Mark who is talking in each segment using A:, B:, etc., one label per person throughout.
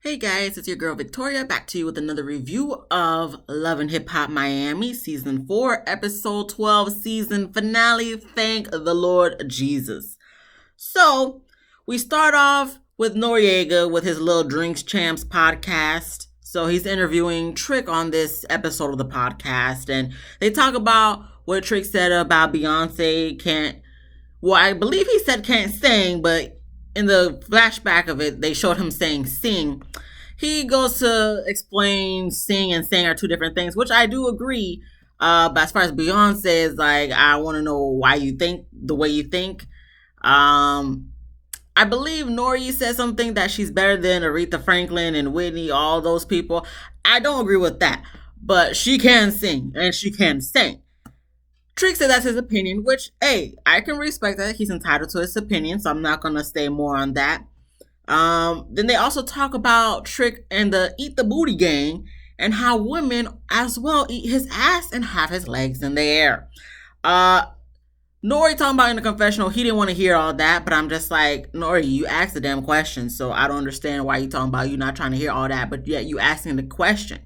A: Hey guys, it's your girl Victoria back to you with another review of Love and Hip Hop Miami Season 4, Episode 12, Season Finale. Thank the Lord Jesus. So, we start off with Noreaga with his Little Drinks Champs podcast. So, he's interviewing Trick on this episode of the podcast, and they talk about what Trick said about Beyonce can't, well, I believe he said can't sing, but in the flashback of it, they showed him saying sing. He goes to explain sing and sing are two different things, which I do agree. But as far as Beyonce is like, I want to know why you think the way you think. I believe Nori said something that she's better than Aretha Franklin and Whitney, all those people. I don't agree with that, but she can sing and she can sing. Trick said that's his opinion, which, hey, I can respect that. He's entitled to his opinion, so I'm not going to say more on that. Then they also talk about Trick and the Eat the Booty gang and how women as well eat his ass and have his legs in the air. Nori talking about in the confessional, he didn't want to hear all that, but I'm just like, Nori, you asked the damn question, so I don't understand why you talking about you not trying to hear all that, but yet you asking the question.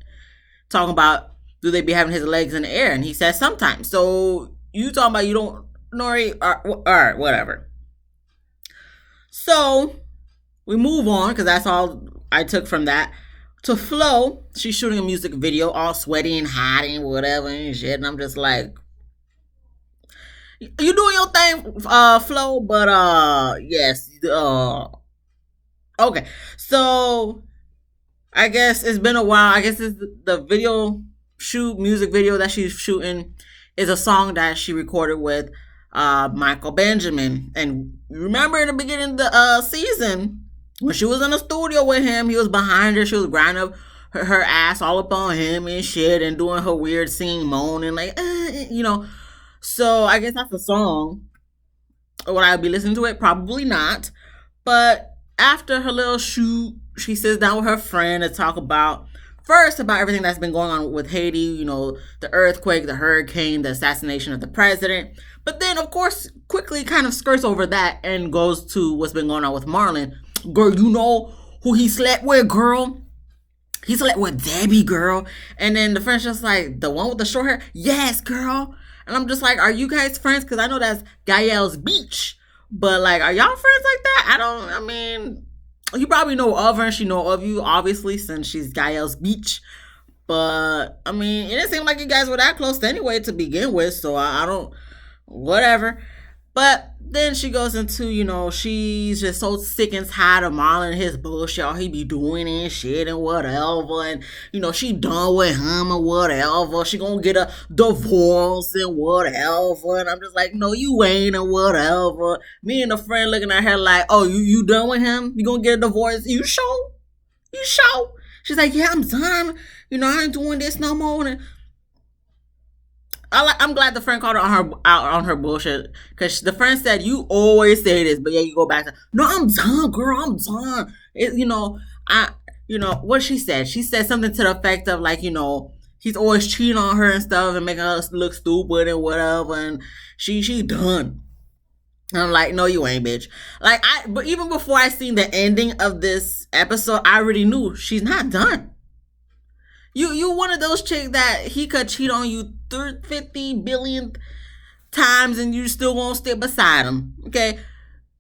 A: Talking about, do they be having his legs in the air? And he says sometimes. So you talking about you don't, Nori, all right, whatever. So we move on, because that's all I took from that, to Flo. She's shooting a music video, all sweaty and hot and whatever and shit. And I'm just like, you doing your thing, Flo, but yes. Okay. So I guess it's been a while. I guess it's the music video that she's shooting is a song that she recorded with Michael Benjamin. And remember in the beginning of the season, when she was in the studio with him, he was behind her. She was grinding up her ass all up on him and shit and doing her weird singing, moaning, like, So I guess that's the song. Would I be listening to it? Probably not. But after her little shoot, she sits down with her friend to talk about everything that's been going on with Haiti, the earthquake, the hurricane, the assassination of the president. But then, of course, quickly kind of skirts over that and goes to what's been going on with Marlon. Girl, you know who he slept with, girl? He slept with Debbie, girl. And then the friend's just like, the one with the short hair? Yes, girl. And I'm just like, are you guys friends? Because I know that's Gael's Beach. But, like, are y'all friends like that? You probably know of her and she know of you, obviously, since she's Gael's Beach. But, it didn't seem like you guys were that close anyway to begin with. So, I don't, whatever. But then she goes into, she's just so sick and tired of Marlon and his bullshit, all he be doing and shit and whatever. And, she done with him and whatever. She gonna get a divorce and whatever. And I'm just like, no, you ain't and whatever. Me and a friend looking at her like, oh, you done with him? You gonna get a divorce? You sure? You sure? She's like, yeah, I'm done. I ain't doing this no more. And I'm glad the friend called her out on her bullshit, because the friend said, you always say this, but yeah, you go back to, no, I'm done, girl, I'm done. What she said something to the effect of like, he's always cheating on her and stuff and making us look stupid and whatever, and she done. And I'm like, no, you ain't, bitch. But even before I seen the ending of this episode, I already knew she's not done. You one of those chicks that he could cheat on you 50 billion times and you still gonna stick beside him. Okay?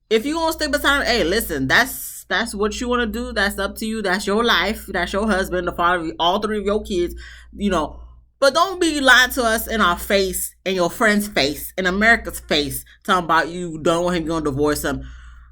A: If you gonna stick beside him, hey, listen, that's what you wanna do. That's up to you. That's your life. That's your husband, the father of all three of your kids, But don't be lying to us in our face, in your friend's face, in America's face, talking about you done with him, you're gonna divorce him.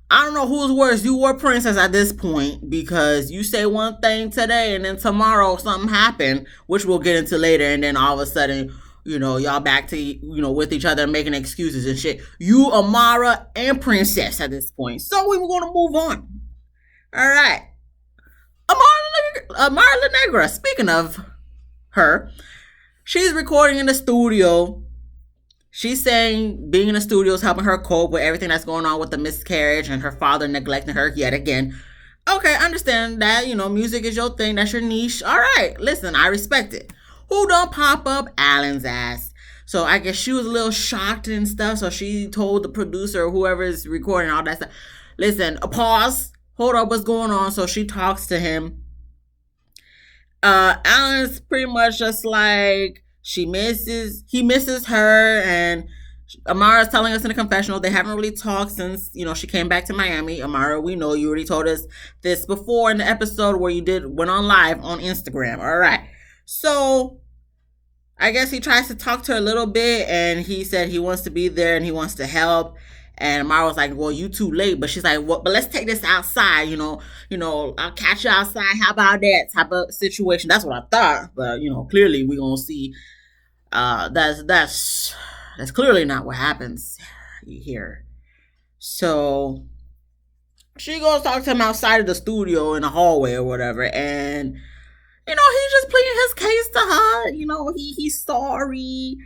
A: I don't know who's worse, you or Princess at this point, because you say one thing today and then tomorrow something happened, which we'll get into later, and then all of a sudden, y'all back to, with each other making excuses and shit. You, Amara, and Princess at this point. So we were going to move on. All right. Amara La Negra, speaking of her, she's recording in the studio. She's saying being in the studio is helping her cope with everything that's going on with the miscarriage and her father neglecting her yet again. Okay, I understand that, music is your thing. That's your niche. All right, listen, I respect it. Who don't pop up? Alan's ass. So I guess she was a little shocked and stuff. So she told the producer or whoever is recording all that stuff, listen, pause. Hold up, what's going on? So she talks to him. Alan's pretty much just like he misses her, and Amara's telling us in the confessional they haven't really talked since, she came back to Miami. Amara, we know you already told us this before in the episode where you went on live on Instagram. All right. So I guess he tries to talk to her a little bit, and he said he wants to be there and he wants to help. And Amara was like, "Well, you too late." But she's like, "Well, but let's take this outside. I'll catch you outside. How about that type of situation?" That's what I thought. But clearly we're gonna see. That's clearly not what happens here. So she goes talk to him outside of the studio in the hallway or whatever, and he's just pleading his case to her. He's sorry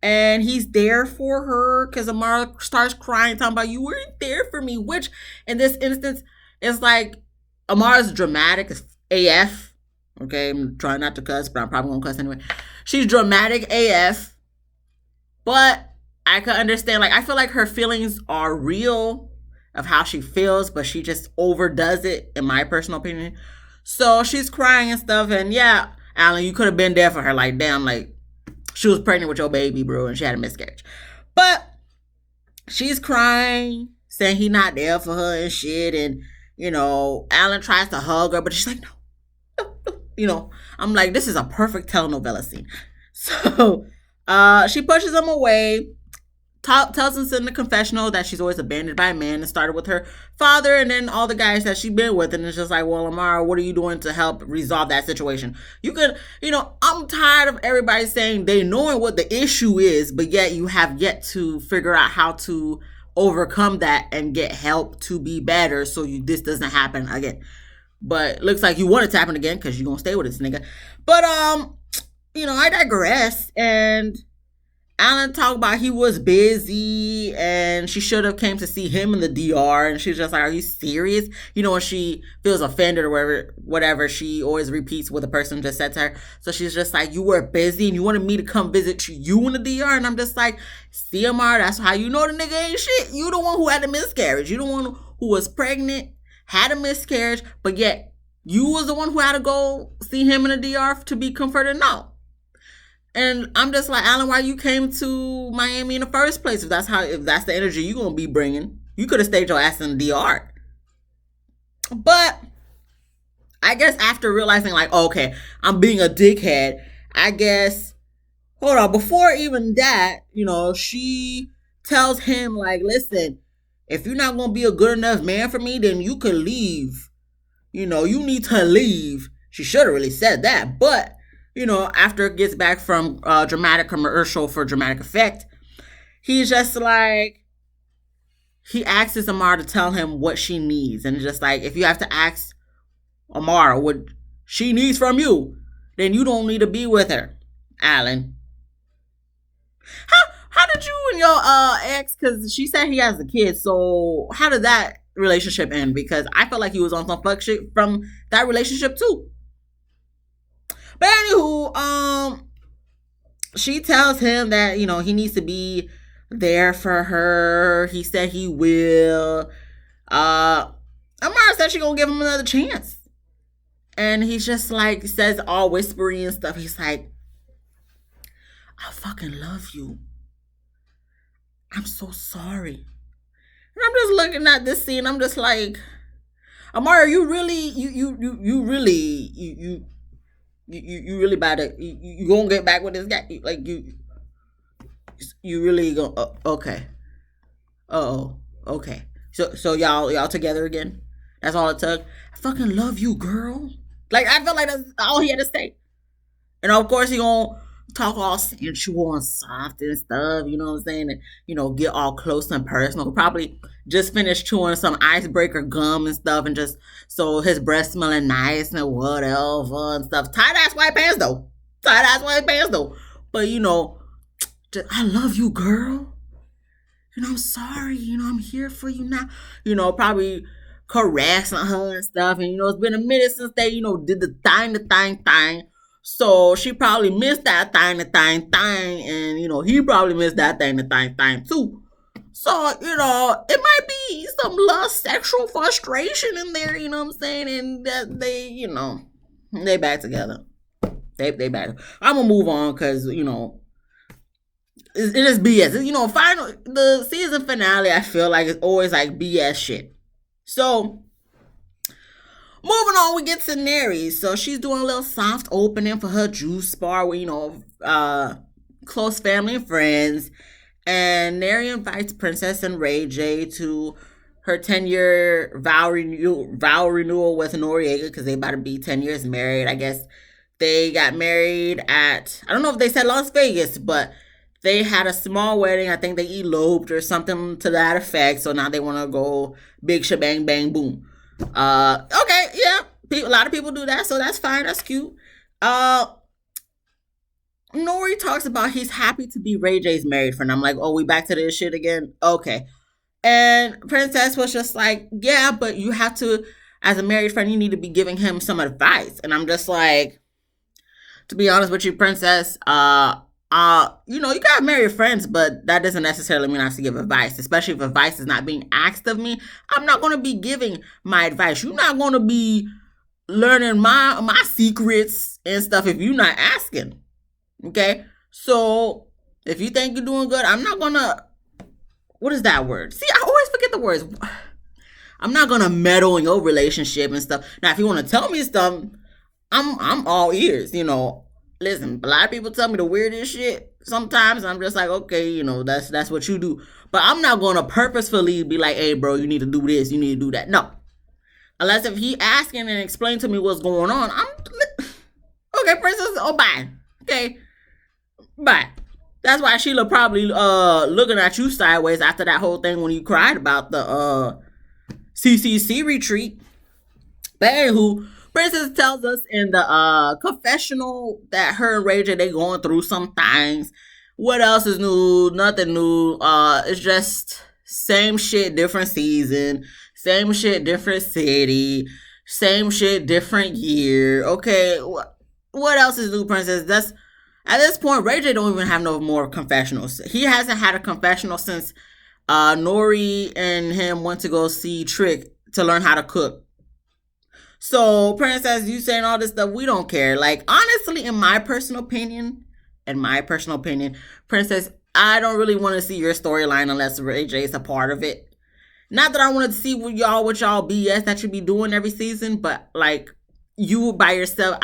A: and he's there for her because Amara starts crying, talking about you weren't there for me, which in this instance is like Amara's dramatic as AF. Okay, I'm trying not to cuss, but I'm probably gonna cuss anyway. She's dramatic AF, but I could understand. Like, I feel like her feelings are real of how she feels, but she just overdoes it, in my personal opinion. So she's crying and stuff, and yeah, Alan, you could have been there for her. Like, damn, like, she was pregnant with your baby, bro, and she had a miscarriage. But she's crying, saying he not there for her and shit, and, Alan tries to hug her, but she's like, no. I'm like, this is a perfect telenovela scene. So she pushes him away, tells us in the confessional that she's always abandoned by a man and started with her father and then all the guys that she's been with. And it's just like, well, Amara, what are you doing to help resolve that situation? You could, I'm tired of everybody saying they knowing what the issue is, but yet you have yet to figure out how to overcome that and get help to be better so this doesn't happen again. But looks like you want it to happen again because you're going to stay with this nigga. But, I digress. And Alan talked about he was busy and she should have came to see him in the DR. And she's just like, are you serious? When she feels offended or whatever, she always repeats what the person just said to her. So she's just like, you were busy and you wanted me to come visit you in the DR. And I'm just like, CMR, that's how you know the nigga ain't shit. You the one who had a miscarriage. You the one who was pregnant, had a miscarriage, but yet you was the one who had to go see him in the DR to be comforted. No. And I'm just like, Alan, why you came to Miami in the first place? If that's the energy you're going to be bringing, you could have stayed your ass in the DR. But I guess after realizing like, okay, I'm being a dickhead, I guess, hold on, before even that, she tells him like, listen, if you're not going to be a good enough man for me, then you could leave. You need to leave. She should have really said that. But, after it gets back from dramatic commercial for dramatic effect, he's just like, he asks Amara to tell him what she needs. And just like, if you have to ask Amara what she needs from you, then you don't need to be with her, Alan. How did you and your ex, because she said he has a kid, so how did that relationship end? Because I felt like he was on some fuck shit from that relationship too. But anywho, she tells him that, he needs to be there for her. He said he will. Amara said she gonna give him another chance. And he's just like, says all whispery and stuff. He's like, I fucking love you. I'm so sorry. And I'm just looking at this scene. I'm just like, Amara, you really, you really about to, you gonna get back with this guy? Like, you really gonna, okay. Oh, okay. So y'all together again? That's all it took? I fucking love you, girl. Like, I felt like that's all he had to say. And of course he gonna talk all sensual and soft and stuff, you know what I'm saying? And, get all close and personal. Probably just finished chewing some icebreaker gum and stuff, and just so his breath smelling nice and whatever and stuff. Tight-ass white pants though. But, just, I love you, girl. I'm sorry. I'm here for you now. Probably caressing her and stuff. And, it's been a minute since they, did the thing. So she probably missed that thing. And, he probably missed that thing too. So, it might be some lust, sexual frustration in there, you know what I'm saying? And that they, they back together. They bad. I'm gonna move on because it is BS. Final the season finale. I feel like it's always like BS shit. So moving on, we get to Neri. So she's doing a little soft opening for her juice bar with close family and friends. And Neri invites Princess and Ray J to her 10-year vow renewal with Noriega because they about to be 10 years married. I guess they got married at, I don't know if they said Las Vegas, but they had a small wedding. I think they eloped or something to that effect. So now they want to go big shebang bang boom. Okay, yeah. A lot of people do that, so that's fine. That's cute. Nori talks about he's happy to be Ray J's married friend. I'm like, oh, we back to this shit again? Okay. And Princess was just like, yeah, but you have to, as a married friend, you need to be giving him some advice. And I'm just like, to be honest with you, Princess, you got married friends, but that doesn't necessarily mean I have to give advice, especially if advice is not being asked of me. I'm not going to be giving my advice. You're not going to be learning my secrets and stuff if you're not asking. Okay, so if you think you're doing good, I'm not gonna. What is that word? See, I always forget the words. I'm not gonna meddle in your relationship and stuff. Now, if you want to tell me stuff, I'm all ears. Listen, a lot of people tell me the weirdest shit. Sometimes I'm just like, okay, that's what you do. But I'm not gonna purposefully be like, hey, bro, you need to do this, you need to do that. No, unless if he asking and explain to me what's going on, okay, Princess. Oh, bye. Okay. But that's why Sheila probably looking at you sideways after that whole thing when you cried about the CCC retreat. But anywho, Princess tells us in the confessional that her and Ray J, they going through some things. What else is new? Nothing new. It's just same shit, different season. Same shit, different city. Same shit, different year. Okay, what else is new, Princess? At this point, Ray J don't even have no more confessionals. He hasn't had a confessional since Nori and him went to go see Trick to learn how to cook. So, Princess, you saying all this stuff, we don't care. Like, honestly, in my personal opinion, Princess, I don't really want to see your storyline unless Ray J is a part of it. Not that I want to see what y'all BS that you be doing every season, but like you by yourself,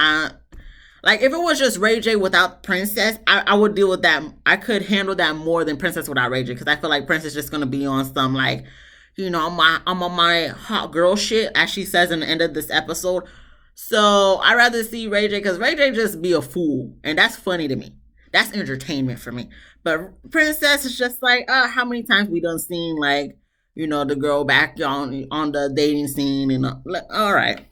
A: like, if it was just Ray J without Princess, I would deal with that. I could handle that more than Princess without Ray J, because I feel like Princess is just going to be on some, like, I'm on my hot girl shit, as she says in the end of this episode. So, I'd rather see Ray J, because Ray J just be a fool, and that's funny to me. That's entertainment for me. But Princess is just like, how many times we done seen, like, the girl back on the dating scene, and all right.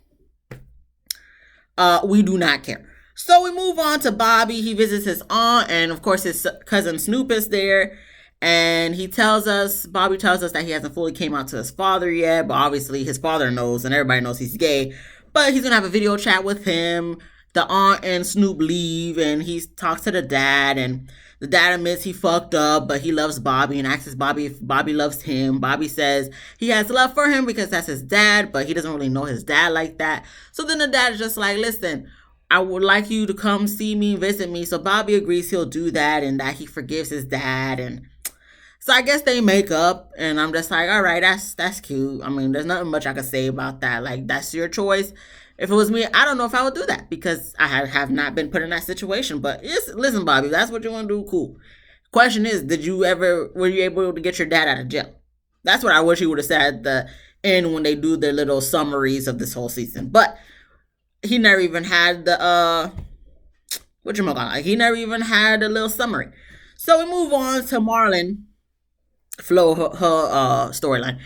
A: We do not care. So we move on to Bobby. He visits his aunt, and of course his cousin Snoop is there. And Bobby tells us that he hasn't fully came out to his father yet, but obviously his father knows, and everybody knows he's gay. But he's going to have a video chat with him. The aunt and Snoop leave, and he talks to the dad, and the dad admits he fucked up, but he loves Bobby and asks Bobby if Bobby loves him. Bobby says he has love for him because that's his dad, but he doesn't really know his dad like that. So then the dad is just like, listen, I would like you to come see me, visit me. So Bobby agrees he'll do that and that he forgives his dad. And so I guess they make up, and I'm just like, all right, that's cute. I mean, there's nothing much I could say about that. Like, that's your choice. If it was me, I don't know if I would do that because I have not been put in that situation. But listen, Bobby, that's what you want to do, cool. Question is, were you able to get your dad out of jail? That's what I wish he would have said at the end when they do their little summaries of this whole season. But he never even had the he never even had a little summary. So we move on to Marlon Flo, her storyline.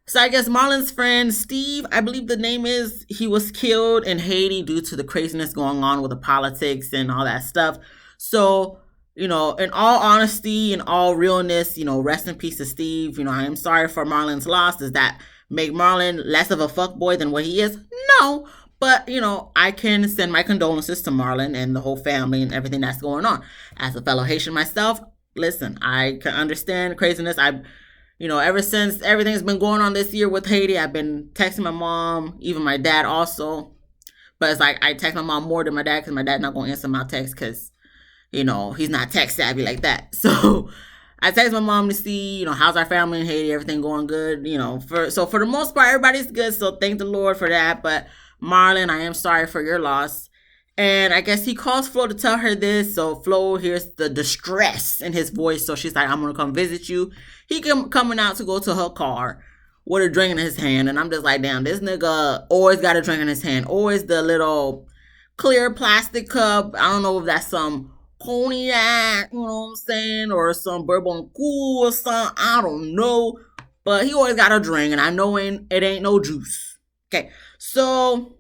A: So I guess Marlon's friend Steve, I believe the name is, he was killed in Haiti due to the craziness going on with the politics and all that stuff. So, in all honesty and all realness, rest in peace to Steve. I am sorry for Marlon's loss. Does that make Marlon less of a fuckboy than what he is? No. But, I can send my condolences to Marlon and the whole family and everything that's going on. As a fellow Haitian myself, listen, I can understand craziness. Ever since everything's been going on this year with Haiti, I've been texting my mom, even my dad also. But it's like I text my mom more than my dad because my dad's not gonna answer my text because he's not tech savvy like that. So I text my mom to see, how's our family in Haiti, everything going good, for the most part, everybody's good. So thank the Lord for that. But Marlon, I am sorry for your loss. And I guess he calls Flo to tell her this. So Flo hears the distress in his voice. So she's like, I'm going to come visit you. He coming out to go to her car with a drink in his hand. And I'm just like, damn, this nigga always got a drink in his hand. Always the little clear plastic cup. I don't know if that's some cognac, you know what I'm saying? Or some bourbon cool or something. I don't know. But he always got a drink. And I know it ain't no juice. Okay. So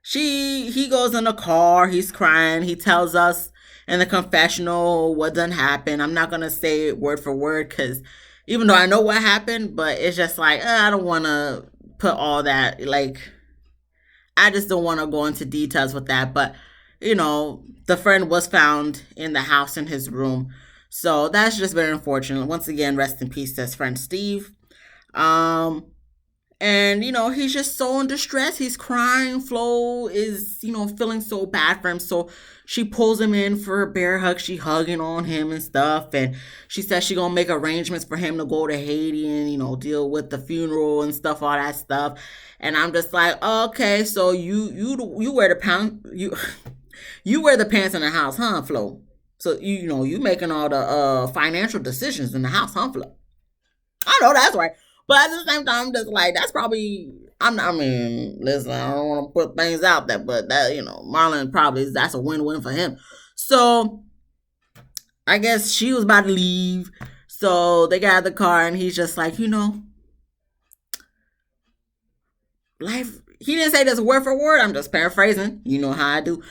A: he goes in the car, he's crying, he tells us in the confessional what done happened. I'm not gonna say it word for word because even though I know what happened, but it's just like I don't want to put all that, like I just don't want to go into details with that. But the friend was found in the house in his room, so that's just very unfortunate. Once again, rest in peace to his friend Steve. And, he's just so in distress. He's crying. Flo is, feeling so bad for him. So she pulls him in for a bear hug. She hugging on him and stuff. And she says she gonna make arrangements for him to go to Haiti and, deal with the funeral and stuff, all that stuff. And I'm just like, okay, so you wear the pants, you wear the pants in the house, huh, Flo? So, you making all the financial decisions in the house, huh, Flo? I know that's right. But at the same time, I'm just like, that's probably, listen, I don't want to put things out there, but that, Marlon probably, that's a win-win for him. So, I guess she was about to leave. So, they got out of the car and he's just like, life, he didn't say this word for word. I'm just paraphrasing. You know how I do.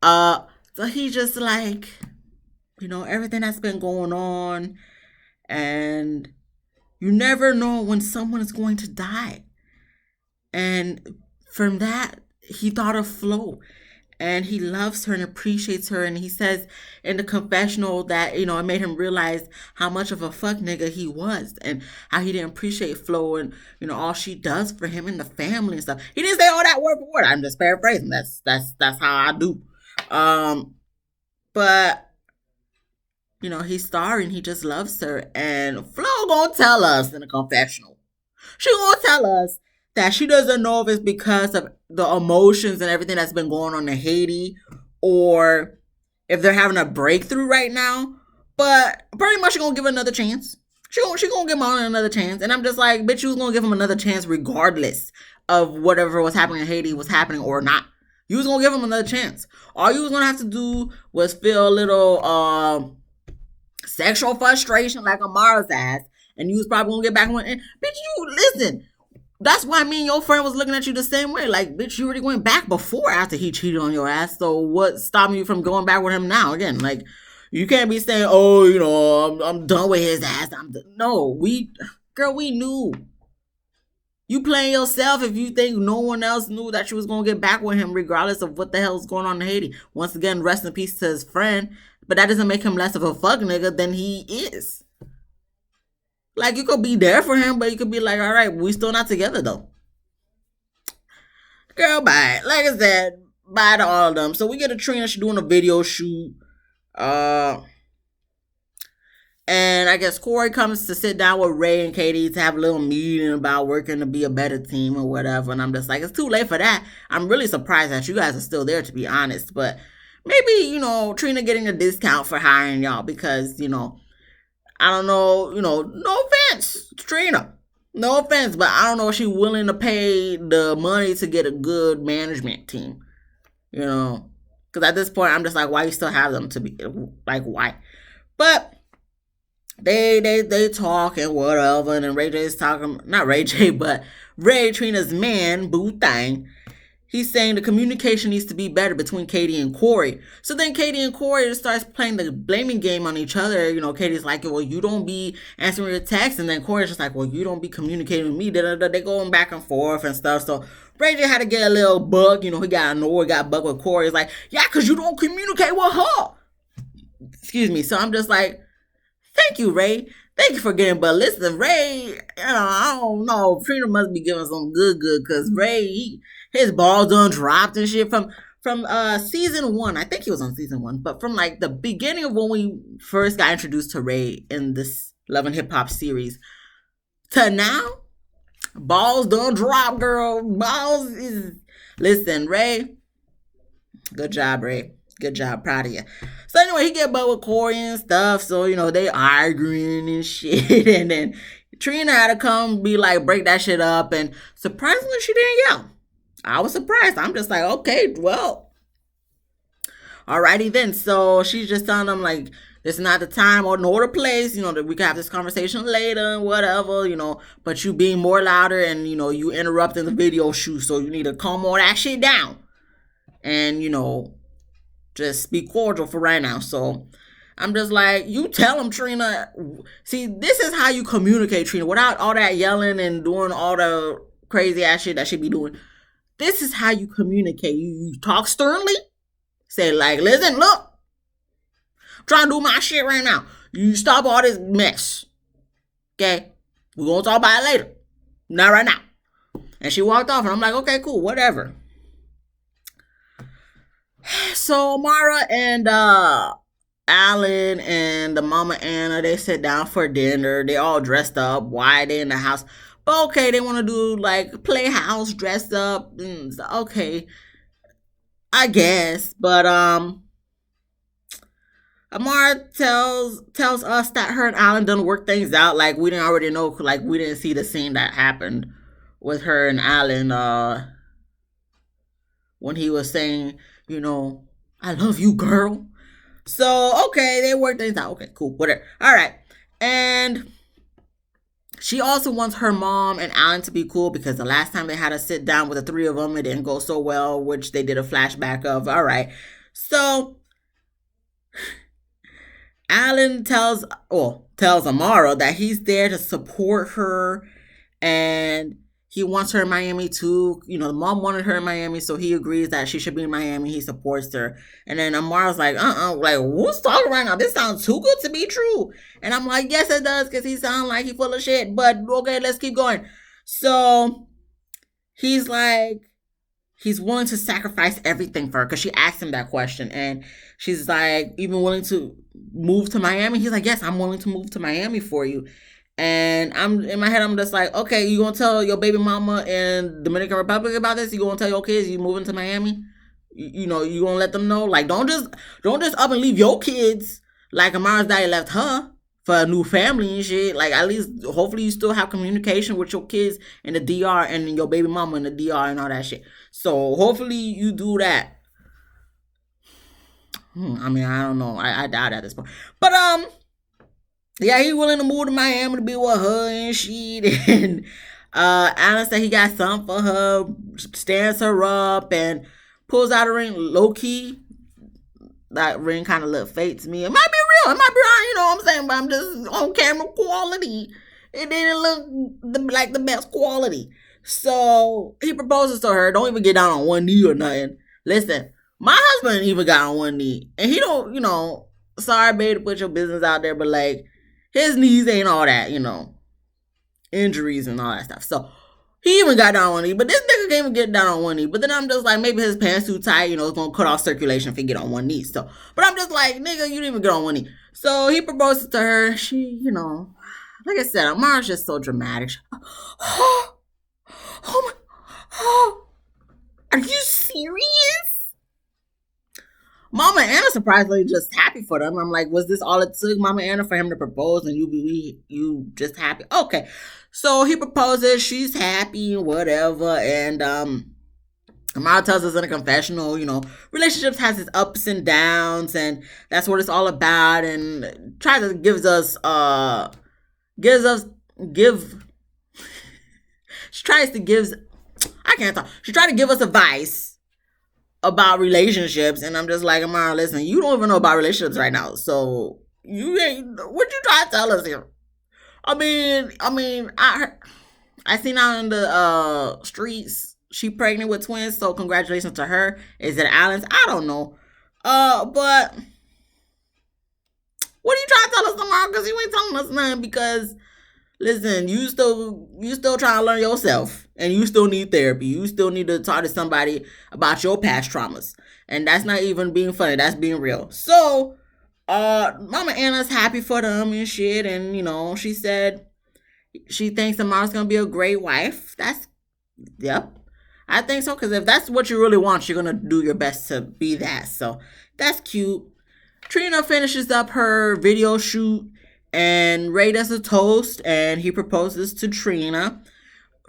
A: So he just like, everything that's been going on and you never know when someone is going to die. And from that, he thought of Flo. And he loves her and appreciates her. And he says in the confessional that, it made him realize how much of a fuck nigga he was. And how he didn't appreciate Flo and, all she does for him and the family and stuff. He didn't say all that word for word. I'm just paraphrasing. That's how I do. But he's sorry and he just loves her. And Flo gonna tell us in the confessional. She gonna tell us that she doesn't know if it's because of the emotions and everything that's been going on in Haiti or if they're having a breakthrough right now. But pretty much she gonna give it another chance. She gonna give Marlon another chance. And I'm just like, bitch, you was gonna give him another chance regardless of whatever was happening in Haiti was happening or not. You was gonna give him another chance. All you was gonna have to do was feel a little sexual frustration like Amara's ass, and you was probably gonna get back on. And bitch, you listen. That's why me and your friend was looking at you the same way. Like, bitch, you already went back before after he cheated on your ass. So what's stopping you from going back with him now? Again, like, you can't be saying, oh, I'm done with his ass. No, we knew. You playing yourself if you think no one else knew that you was gonna get back with him, regardless of what the hell's going on in Haiti. Once again, rest in peace to his friend. But that doesn't make him less of a fuck nigga than he is. Like, you could be there for him, but you could be like, all right, we still not together, though. Girl, bye. Like I said, bye to all of them. So we get a Trina, she doing a video shoot. And I guess Corey comes to sit down with Ray and Katie to have a little meeting about working to be a better team or whatever. And I'm just like, it's too late for that. I'm really surprised that you guys are still there, to be honest. But maybe, Trina getting a discount for hiring y'all because, I don't know, no offense, Trina. No offense, but I don't know if she's willing to pay the money to get a good management team. Because at this point, I'm just like, why you still have them to be, like, why? But they talk and whatever, and then Ray J's talking, not Ray J, but Ray, Trina's man, Boo Thang. He's saying the communication needs to be better between Katie and Corey. So then Katie and Corey just starts playing the blaming game on each other. Katie's like, well, you don't be answering your text. And then Corey's just like, well, you don't be communicating with me. They going back and forth and stuff. So Ray J had to get a little bug. He got annoyed, got bugged with Corey. He's like, yeah, because you don't communicate with her. Excuse me. So I'm just like, thank you, Ray. Thank you for getting, but listen, Ray, I don't know. Trina must be giving some good, because Ray, his balls done dropped and shit from season one. I think he was on season one, but from like the beginning of when we first got introduced to Ray in this Love and Hip Hop series to now, balls done drop, girl. Balls is listen, Ray. Good job, Ray. Good job, proud of you. So anyway, he get butt with Corey and stuff. So they arguing and shit, and then Trina had to come be like break that shit up, and surprisingly she didn't yell. I was surprised. I'm just like, okay, well, alrighty then. So she's just telling them like this is not the time or nor the place, that we can have this conversation later and whatever, but you being more louder and you interrupting the video shoot, so you need to calm all that shit down. And just be cordial for right now. So I'm just like, you tell him, Trina. See, this is how you communicate, Trina, without all that yelling and doing all the crazy ass shit that she be doing. This is how you communicate. You talk sternly. Say like, listen, look, I'm trying to do my shit right now. You stop all this mess. Okay? We're going to talk about it later. Not right now. And she walked off and I'm like, okay, cool, whatever. So Mara and Alan and the Mama Anna, they sit down for dinner. They all dressed up. Why they in the house? But okay, they want to do like playhouse dressed up. Okay, I guess. But Amara tells us that her and Alan done work things out. Like we didn't already know. Like we didn't see the scene that happened with her and Alan. When he was saying, I love you, girl. So, okay, they work things out. Okay, cool, whatever. All right. And she also wants her mom and Alan to be cool because the last time they had to sit down with the three of them, it didn't go so well, which they did a flashback of. All right. So, Alan tells Amara that he's there to support her and he wants her in Miami too. The mom wanted her in Miami, so he agrees that she should be in Miami. He supports her. And then Amara's like, like, who's talking right now? This sounds too good to be true. And I'm like, yes, it does, because he sounds like he's full of shit. But okay, let's keep going. So he's like, he's willing to sacrifice everything for her, because she asked him that question. And she's like, even willing to move to Miami? He's like, yes, I'm willing to move to Miami for you. And I'm in my head, I'm just like, okay, you gonna tell your baby mama in Dominican Republic about this? You gonna tell your kids you moving to Miami? You gonna let them know? Like, don't just up and leave your kids like Amara's daddy left her for a new family and shit. Like, at least, hopefully, you still have communication with your kids in the DR and your baby mama in the DR and all that shit. So hopefully you do that. I mean, I don't know. I doubt at this point, but yeah, he willing to move to Miami to be with her and shit. And Alan said he got something for her, stands her up, and pulls out a ring low key. That ring kind of looked fake to me. It might be real. It might be real, you know what I'm saying? But I'm just on camera quality. It didn't look like the best quality. So he proposes to her. Don't even get down on one knee or nothing. Listen, my husband even got on one knee. And he don't, sorry, babe, to put your business out there, but like, his knees ain't all that, injuries and all that stuff. So he even got down on one knee, but this nigga can't even get down on one knee. But then I'm just like, maybe his pants too tight, it's gonna cut off circulation if he get on one knee. So, but I'm just like, nigga, you didn't even get on one knee. So he proposes to her. She, like I said, Amara's just so dramatic. Oh my, are you serious? Mama Anna surprisingly just happy for them. I'm like, was this all it took, Mama Anna, for him to propose and you just happy? Okay. So he proposes, she's happy, whatever, and Amara tells us in a confessional, relationships has its ups and downs, and that's what it's all about, and tries to she tried to give us advice about relationships, and I'm just like, Amara, listen, you don't even know about relationships right now, so what you trying to tell us here? I mean, I seen out in the streets, she pregnant with twins, so congratulations to her. Is it Alan's? I don't know. But what are you trying to tell us, Amara? Because you ain't telling us nothing, because listen, you still trying to learn yourself. and you still need therapy. You still need to talk to somebody about your past traumas. And that's not even being funny, that's being real. So, Mama Anna's happy for them and shit. And, she said she thinks Amara's going to be a great wife. Yep. I think so, because if that's what you really want, you're going to do your best to be that. So, that's cute. Trina finishes up her video shoot, and Ray does a toast, and he proposes to Trina.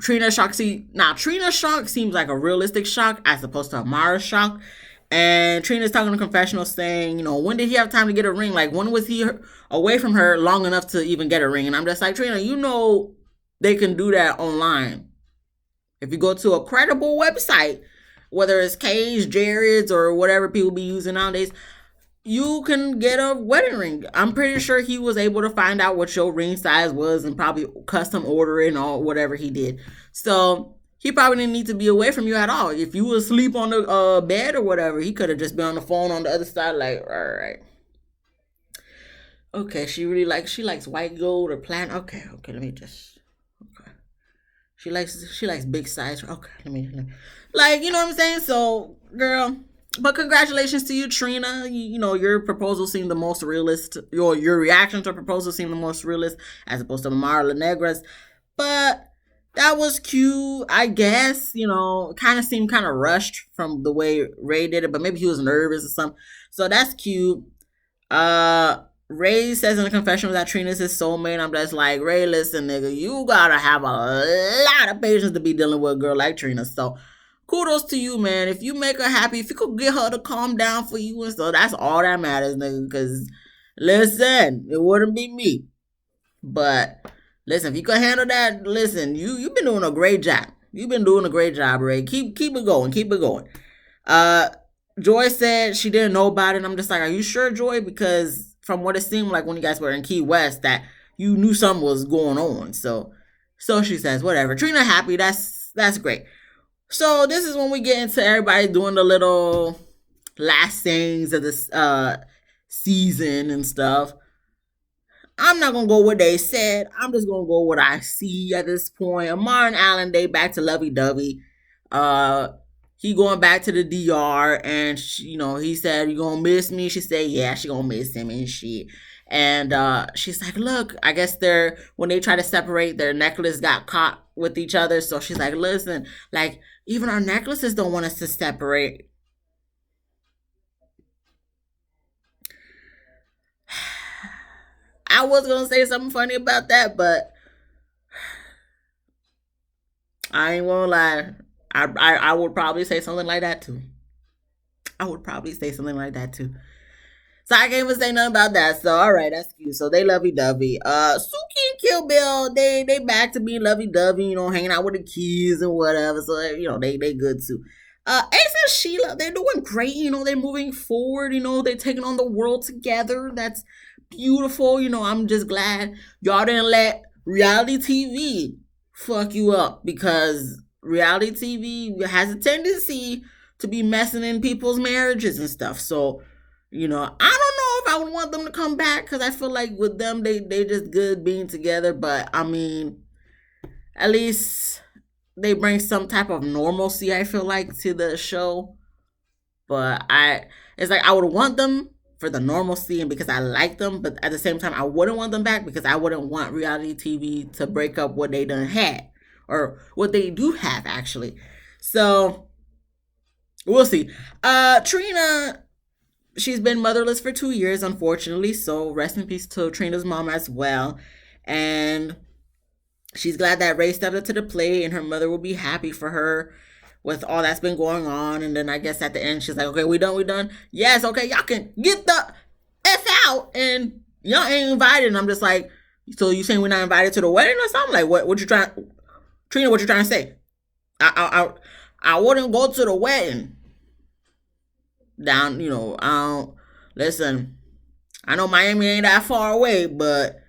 A: Trina's shock seems like a realistic shock as opposed to Amara's shock. And Trina's talking in the confessional saying, when did he have time to get a ring? Like, when was he away from her long enough to even get a ring? And I'm just like, Trina, they can do that online. If you go to a credible website, whether it's Kay's, Jared's, or whatever people be using nowadays, you can get a wedding ring. I'm pretty sure he was able to find out what your ring size was and probably custom order it and all whatever he did. So he probably didn't need to be away from you at all. If you were asleep on the bed or whatever, he could have just been on the phone on the other side, like, all right. Okay, she likes white gold or platinum. Okay, let me just. Okay, she likes big size. Okay, let me like, you know what I'm saying. So, girl. But congratulations to you, Trina. Your proposal seemed the most realist. Your reaction to her proposal seemed the most realist as opposed to Amara La Negra's. But that was cute, I guess. Kind of seemed kind of rushed from the way Ray did it, but maybe he was nervous or something. So that's cute. Ray says in the confessional that Trina's his soulmate. I'm just like, Ray, listen, nigga, you gotta have a lot of patience to be dealing with a girl like Trina. So kudos to you, man. If you make her happy, if you could get her to calm down for you and stuff, that's all that matters, nigga. Because, listen, it wouldn't be me. But, listen, if you can handle that, listen, you've been doing a great job. You've been doing a great job, Ray. Keep it going. Keep it going. Joy said she didn't know about it. And I'm just like, are you sure, Joy? Because from what it seemed like when you guys were in Key West, that you knew something was going on. So she says, whatever. Trina happy. That's great. So this is when we get into everybody doing the little last things of this season and stuff. I'm not going to go what they said. I'm just going to go what I see at this point. Amar and Alan, they back to lovey-dovey. He going back to the DR, and he said, you going to miss me? She said, yeah, she going to miss him and shit. And she's like, look, I guess when they try to separate, their necklace got caught with each other. So she's like, listen, like, even our necklaces don't want us to separate. I was going to say something funny about that, but I ain't going to lie. I would probably say something like that too. So I can't even say nothing about that. So all right, that's cute. So they lovey-dovey. Suki and Kill Bill, they back to being lovey-dovey, hanging out with the kids and whatever. So they good too. Ace and Sheila, they're doing great. They're moving forward. They're taking on the world together. That's beautiful. I'm just glad y'all didn't let reality TV fuck you up, because reality TV has a tendency to be messing in people's marriages and stuff. So I don't know if I would want them to come back, because I feel like with them, they just good being together. But, I mean, at least they bring some type of normalcy, I feel like, to the show. But it's like I would want them for the normalcy and because I like them. But at the same time, I wouldn't want them back because I wouldn't want reality TV to break up what they done had. Or what they do have, actually. So, we'll see. Trina, she's been motherless for 2 years, unfortunately. So rest in peace to Trina's mom as well. And she's glad that Ray stepped up to the plate, and her mother will be happy for her with all that's been going on. And then I guess at the end, she's like, okay, we done? Yes, okay, y'all can get the F out. And y'all ain't invited. And I'm just like, so you saying we're not invited to the wedding or something? Like, what you trying, Trina, what you trying to say? I wouldn't go to the wedding. Down, listen, I know Miami ain't that far away, but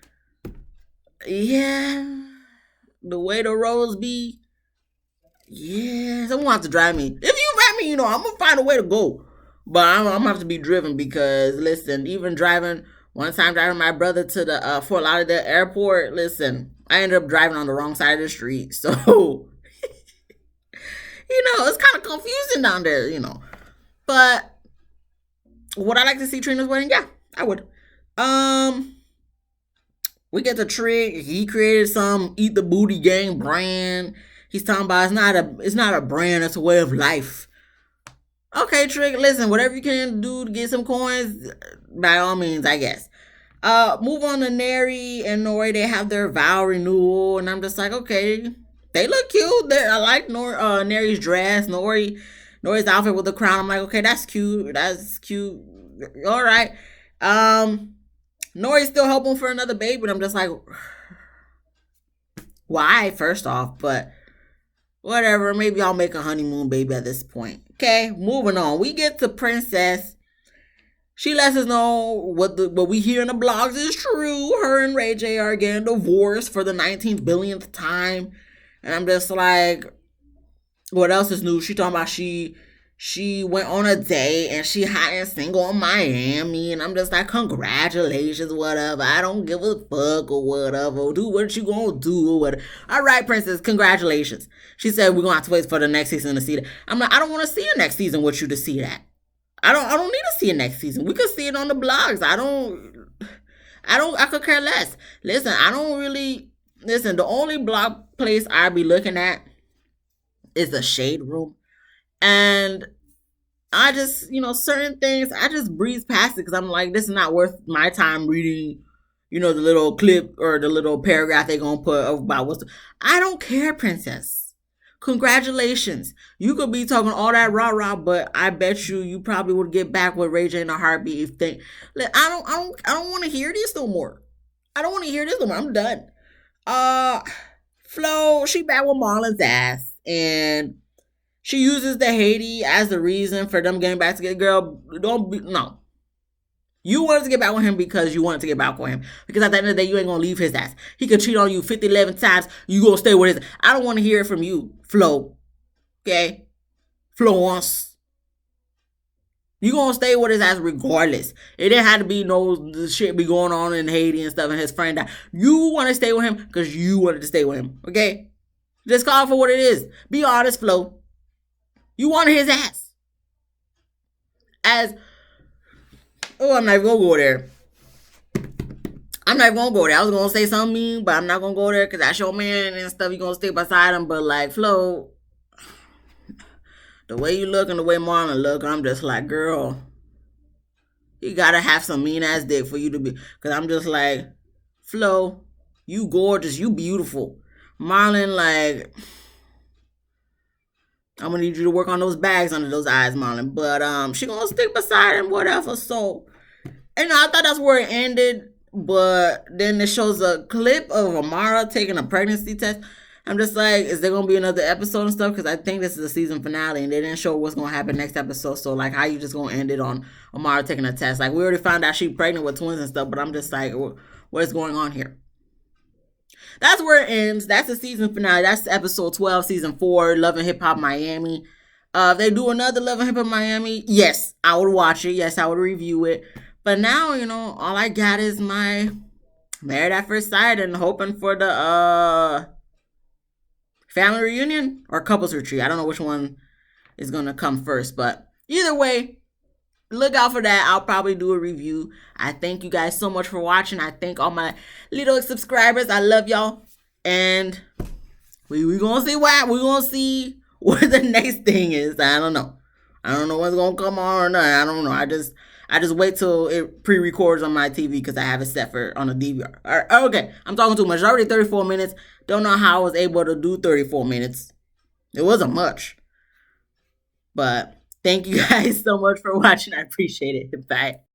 A: yeah, the way the roads be, yeah, someone have to drive me. If you drive me, I'm gonna find a way to go, but I'm gonna have to be driven, because listen, even driving my brother to the Fort Lauderdale airport, listen, I ended up driving on the wrong side of the street, so It's kind of confusing down there, But would I like to see Trina's wedding? Yeah, I would. Um, we get the trick. He created some Eat the Booty Gang brand. He's talking about it's not a brand, it's a way of life. Okay, Trick, listen, whatever you can do to get some coins, by all means, I guess. Move on to Neri and Nori. They have their vow renewal, and I'm just like, okay, they look cute. I like Neri's dress, Nori's outfit with the crown. I'm like, okay, that's cute. That's cute. All right. Um, Nori's still hoping for another baby, and I'm just like, why? First off, but whatever. Maybe I'll make a honeymoon baby at this point. Okay, moving on. We get to Princess. She lets us know what we hear in the blogs is true. Her and Ray J are getting divorced for the 19th billionth time. And I'm just like, what else is new? She talking about she went on a date and she hot and single in Miami. And I'm just like, congratulations, whatever. I don't give a fuck or whatever. Do what you gonna do or whatever. All right, Princess, congratulations. She said we're gonna have to wait for the next season to see that. I'm like, I don't want to see a next season with you to see that. I don't need to see it next season. We could see it on the blogs. I could care less. Listen, I don't really listen. The only blog place I be looking at is the Shade Room. And I just, certain things, I just breeze past it because I'm like, this is not worth my time reading, the little clip or the little paragraph they're going to put about I don't care, Princess. Congratulations. You could be talking all that rah-rah, but I bet you probably would get back with Ray J in a heartbeat if they, I don't want to hear this no more. I don't want to hear this no more. I'm done. Flo, she back with Marlon's ass and she uses the Haiti as the reason for them getting back together. Girl, no. You wanted to get back with him because you wanted to get back with him. Because at the end of the day, you ain't going to leave his ass. He could cheat on you 50, 11 times. You going to stay with his. I don't want to hear it from you, Flo. Okay? Florence. You going to stay with his ass regardless. It didn't have to be the shit be going on in Haiti and stuff and his friend died. You want to stay with him because you wanted to stay with him. Okay? Just call it for what it is. Be honest, Flo. You wanted his ass. I'm not even gonna go there. I'm not even gonna go there. I was gonna say something mean, but I'm not gonna go there because that's your man and stuff. You gonna stick beside him, but like Flo, the way you look and the way Marlon look, I'm just like, girl, you gotta have some mean ass dick for you to be. Because I'm just like, Flo, you gorgeous, you beautiful. Marlon, like, I'm gonna need you to work on those bags under those eyes, Marlon. But she gonna stick beside him, whatever. So, I thought that's where it ended. But then it shows a clip of Amara taking a pregnancy test. I'm just like, is there gonna be another episode and stuff? Because I think this is the season finale, and they didn't show what's gonna happen next episode. So like, how you just gonna end it on Amara taking a test? Like, we already found out she's pregnant with twins and stuff. But I'm just like, what is going on here? That's where it ends. That's the season finale. That's episode 12, season 4, Love and Hip Hop Miami. If they do another Love and Hip Hop Miami, yes, I would watch it. Yes, I would review it. But now, all I got is my Married at First Sight and hoping for the family reunion or couples retreat. I don't know which one is going to come first. But either way, look out for that. I'll probably do a review. I thank you guys so much for watching. I thank all my little subscribers. I love y'all. And we gonna see what we're gonna see what the next thing is. I don't know. I don't know what's gonna come on or not. I don't know. I just wait till it pre-records on my TV because I have it set for on a DVR. All right, okay, I'm talking too much. Already 34 minutes. Don't know how I was able to do 34 minutes. It wasn't much. But thank you guys so much for watching. I appreciate it. Bye.